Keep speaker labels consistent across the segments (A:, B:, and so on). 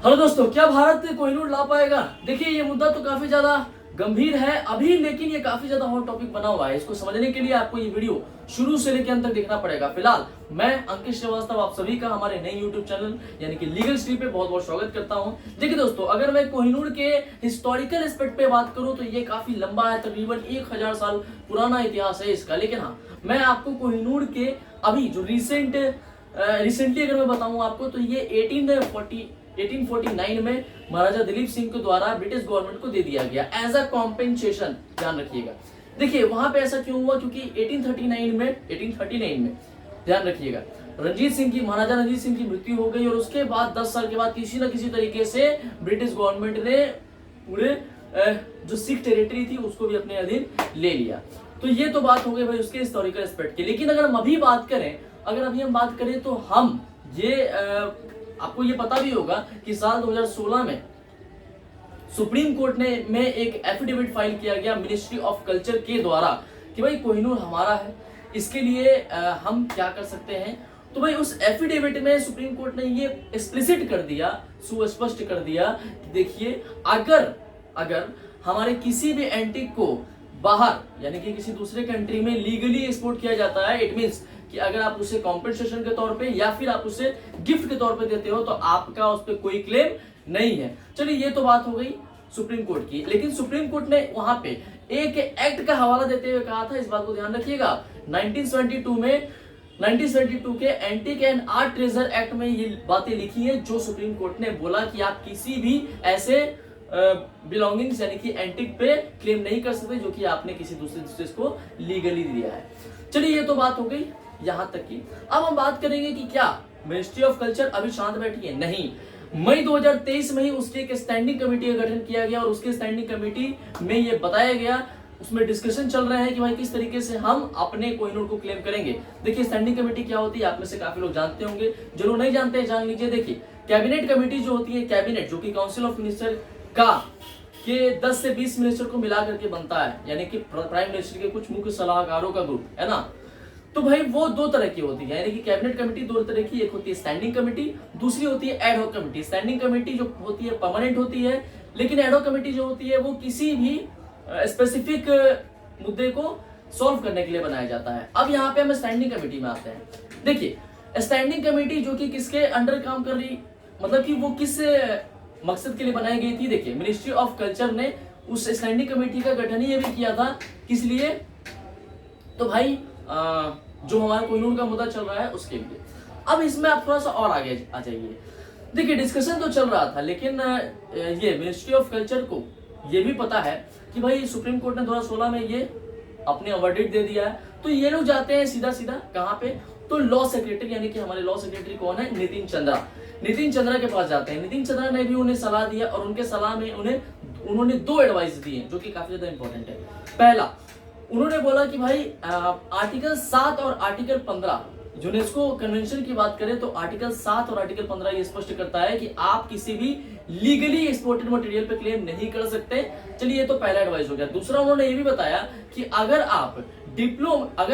A: Hello दोस्तों, क्या भारत कोहिनूर ला पाएगा? देखिए, ये मुद्दा तो काफी ज्यादा गंभीर है अभी, लेकिन ये काफी ज्यादा हॉट टॉपिक बना हुआ है। इसको समझने के लिए आपको ये वीडियो शुरू से लेकर अंत तक देखना पड़ेगा। फिलहाल मैं अंकित श्रीवास्तव आप सभी का हमारे नए यूट्यूब चैनल यानी कि लीगल स्ट्रीम पे बहुत बहुत स्वागत करता हूं। देखिए दोस्तों, अगर मैं कोहिनूर के हिस्टोरिकल एस्पेक्ट पे बात करूं तो ये काफी लंबा है, तकरीबन 1000 साल पुराना इतिहास है इसका। लेकिन हाँ, मैं आपको कोहिनूर के अभी जो रिसेंटली अगर मैं बताऊं आपको, तो ये 1849 में महाराजा दिलीप सिंह के द्वारा ब्रिटिश गवर्नमेंट को दे दिया गया एज अ कॉम्पेंसेशन। ध्यान रखिएगा। देखिए, वहां पे ऐसा क्यों हुआ? क्योंकि 1839 में ध्यान रखिएगा, महाराजा रणजीत सिंह की मृत्यु हो गई और उसके बाद 10 साल के बाद किसी न किसी तरीके से ब्रिटिश गवर्नमेंट ने पूरे जो सिख टेरिटरी थी उसको भी अपने अधीन ले लिया। तो ये तो बात हो गई भाई उसके हिस्टोरिकल एस्पेक्ट की। लेकिन अगर हम अभी हम बात करें तो हम ये आपको ये पता भी होगा कि साल 2016 में सुप्रीम कोर्ट में एक एफिडेविट फाइल किया गया मिनिस्ट्री ऑफ कल्चर के द्वारा कि भाई कोहिनूर हमारा है, इसके लिए हम क्या कर सकते हैं। तो भाई उस एफिडेविट में सुप्रीम कोर्ट ने ये एक्सप्लिसिट कर दिया, सुस्पष्ट कर दिया कि देखिए, अगर हमारे किसी भी एंटिक को बाहर यानी कि किसी दूसरे कंट्री में लीगली एक्सपोर्ट किया जाता है, इट मींस कि अगर आप उसे कॉम्पेंसेशन के तौर पे या फिर आप उसे गिफ्ट के तौर पे देते हो तो आपका उस पर कोई क्लेम नहीं है। चलिए, ये तो बात हो गई सुप्रीम कोर्ट की। लेकिन सुप्रीम कोर्ट ने वहां पे एक एक्ट का हवाला देते हुए कहा था, इस बात को ध्यान रखिएगा, 1972 के antique and art treasure act में ये बातें लिखी है, जो सुप्रीम कोर्ट ने बोला कि आप किसी भी ऐसे बिलोंगिंग्स यानी कि एंटिक पे क्लेम नहीं कर सकते जो कि आपने किसी दूसरे को लीगली दिया है। चलिए, ये तो बात हो गई यहां तक की। अब हम बात करेंगे कि क्या मिनिस्ट्री ऑफ कल्चर अभी शांत बैठी है? नहीं, मई 2023 में ही उसकी एक स्टैंडिंग कमेटी का गठन किया गया और उसके स्टैंडिंग कमेटी में ये बताया गया, उसमें डिस्कशन चल रहे हैं कि भाई किस तरीके से हम अपने कोहिनूर को क्लेम करेंगे। देखिए, स्टैंडिंग कमेटी क्या होती है आप में से काफी लोग जानते होंगे, जो लोग नहीं जानते जान लीजिए। देखिए, कैबिनेट कमेटी जो होती है, कैबिनेट जो कि काउंसिल ऑफ मिनिस्टर के 10 से 20 मिनिस्टर को मिला करके बनता है, यानी कि प्राइम मिनिस्टर के कुछ मुख्य सलाहकारों का ग्रुप है ना। तो भाई वो दो तरह की होती है, यानी कि कैबिनेट कमेटी दो तरह की, एक होती है स्टैंडिंग कमेटी, दूसरी होती है एडहॉक कमेटी। स्टैंडिंग कमेटी जो होती है परमानेंट होती है, लेकिन एडहॉक कमेटी जो होती है वो किसी भी स्पेसिफिक मुद्दे को सॉल्व करने के लिए बनाया जाता है। अब यहाँ पे हम स्टैंडिंग कमेटी में आते हैं। देखिए, स्टैंडिंग कमेटी जो कि किसके अंडर काम कर रही, मतलब कि वो किस मकसद के लिए बनाई गई थी? देखिए, मिनिस्ट्री ऑफ कल्चर ने उस स्टैंडिंग कमेटी का गठन ये भी किया था, किस लिए? तो भाई जो हमारा कोहिनूर का मुद्दा चल रहा है उसके लिए। अब इसमें आप थोड़ा सा और आगे आ जाइए। देखिए, डिस्कशन तो चल रहा था, लेकिन ये मिनिस्ट्री ऑफ कल्चर को ये भी पता है कि भाई सुप्रीम कोर्ट ने 2016 में ये अपने वर्डिक्ट दे दिया है, तो ये लोग जाते हैं सीधा कहां पे? तो लॉ सेक्रेटरी, यानी कि हमारे लॉ सेक्रेटरी कौन है? नितिन चंद्रा के पास जाते हैं। नितिन चंद्रा ने भी उन्हें सलाह दिया और उनके सलाह में उन्होंने 2 एडवाइस दिए जो कि काफी ज्यादा इंपॉर्टेंट है। पहला, उन्होंने बोला कि भाई आर्टिकल 7 और आर्टिकल 15 यूनेस्को कन्वेंशन की बात करें तो आर्टिकल 7 और आर्टिकल 15 ये स्पष्ट करता है कि आप किसी भी लीगली एक्सपोर्टेड मटेरियल पे क्लेम नहीं कर सकते। चलिए, ये तो पहला एडवाइस हो गया। दूसरा, उन्होंने ये भी बताया कि अगर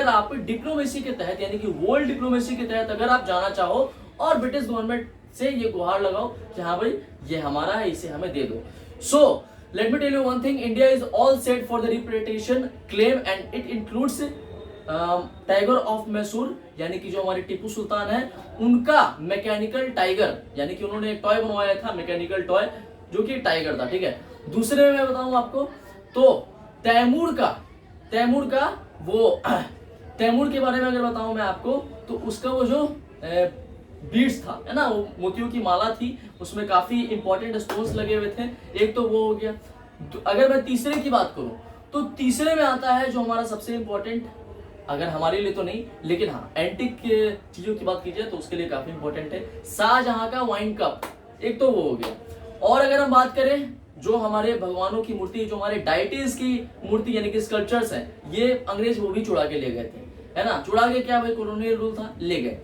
A: आप डिप्लोमेसी के तहत यानी कि वर्ल्ड डिप्लोमेसी के तहत अगर आप जाना चाहो और ब्रिटिश गवर्नमेंट से ये गुहार लगाओ कि हाँ भाई ये हमारा है, इसे हमें दे दो। सो let me tell you one thing, India is all set for the repatriation claim and it includes tiger of Mysore, यानी कि जो हमारे टीपू सुल्तान है उनका मैकेनिकल टाइगर, यानी कि उन्होंने एक टॉय बनवाया था, मैकेनिकल टॉय जो कि टाइगर था। ठीक है। दूसरे में मैं बताऊं आपको तो तैमूर के बारे में अगर बताऊं मैं आपको तो उसका वो जो बीड्स था, है ना, वो मोतियों की माला थी, उसमें काफी इंपॉर्टेंट स्टोन्स लगे हुए थे। एक तो वो हो गया। अगर मैं तीसरे की बात करूं तो तीसरे में आता है जो हमारा सबसे इंपॉर्टेंट, अगर हमारे लिए तो नहीं लेकिन हाँ एंटिक चीजों की बात कीजिए तो उसके लिए काफी इंपॉर्टेंट है, शाहजहां का वाइन कप। एक तो वो हो गया। और अगर हम बात करें जो हमारे भगवानों की मूर्ति, जो हमारे डाइटीज की मूर्ति यानी कि स्कल्पचर्स हैं, ये अंग्रेज वो भी चुरा के ले गए थे, है ना। चुरा के क्या भाई, कॉलोनियल रूल था, ले गए।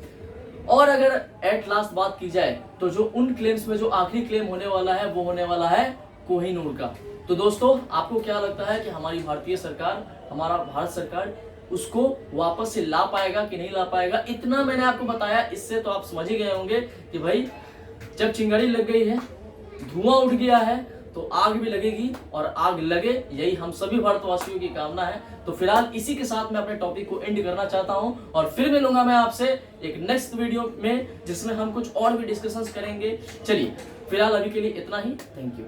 A: और अगर एट लास्ट बात की जाए तो जो उन क्लेम्स में जो आखिरी क्लेम होने वाला है वो होने वाला है कोहिनूर का। तो दोस्तों, आपको क्या लगता है कि हमारी भारतीय सरकार, हमारा भारत सरकार उसको वापस से ला पाएगा कि नहीं ला पाएगा? इतना मैंने आपको बताया, इससे तो आप समझ ही गए होंगे कि भाई जब चिंगारी लग गई है धुआं उठ गया है तो आग भी लगेगी, और आग लगे यही हम सभी भारतवासियों की कामना है। तो फिलहाल इसी के साथ मैं अपने टॉपिक को एंड करना चाहता हूं, और फिर मिलूंगा मैं आपसे एक नेक्स्ट वीडियो में जिसमें हम कुछ और भी डिस्कशंस करेंगे। चलिए फिलहाल अभी के लिए इतना ही। Thank you.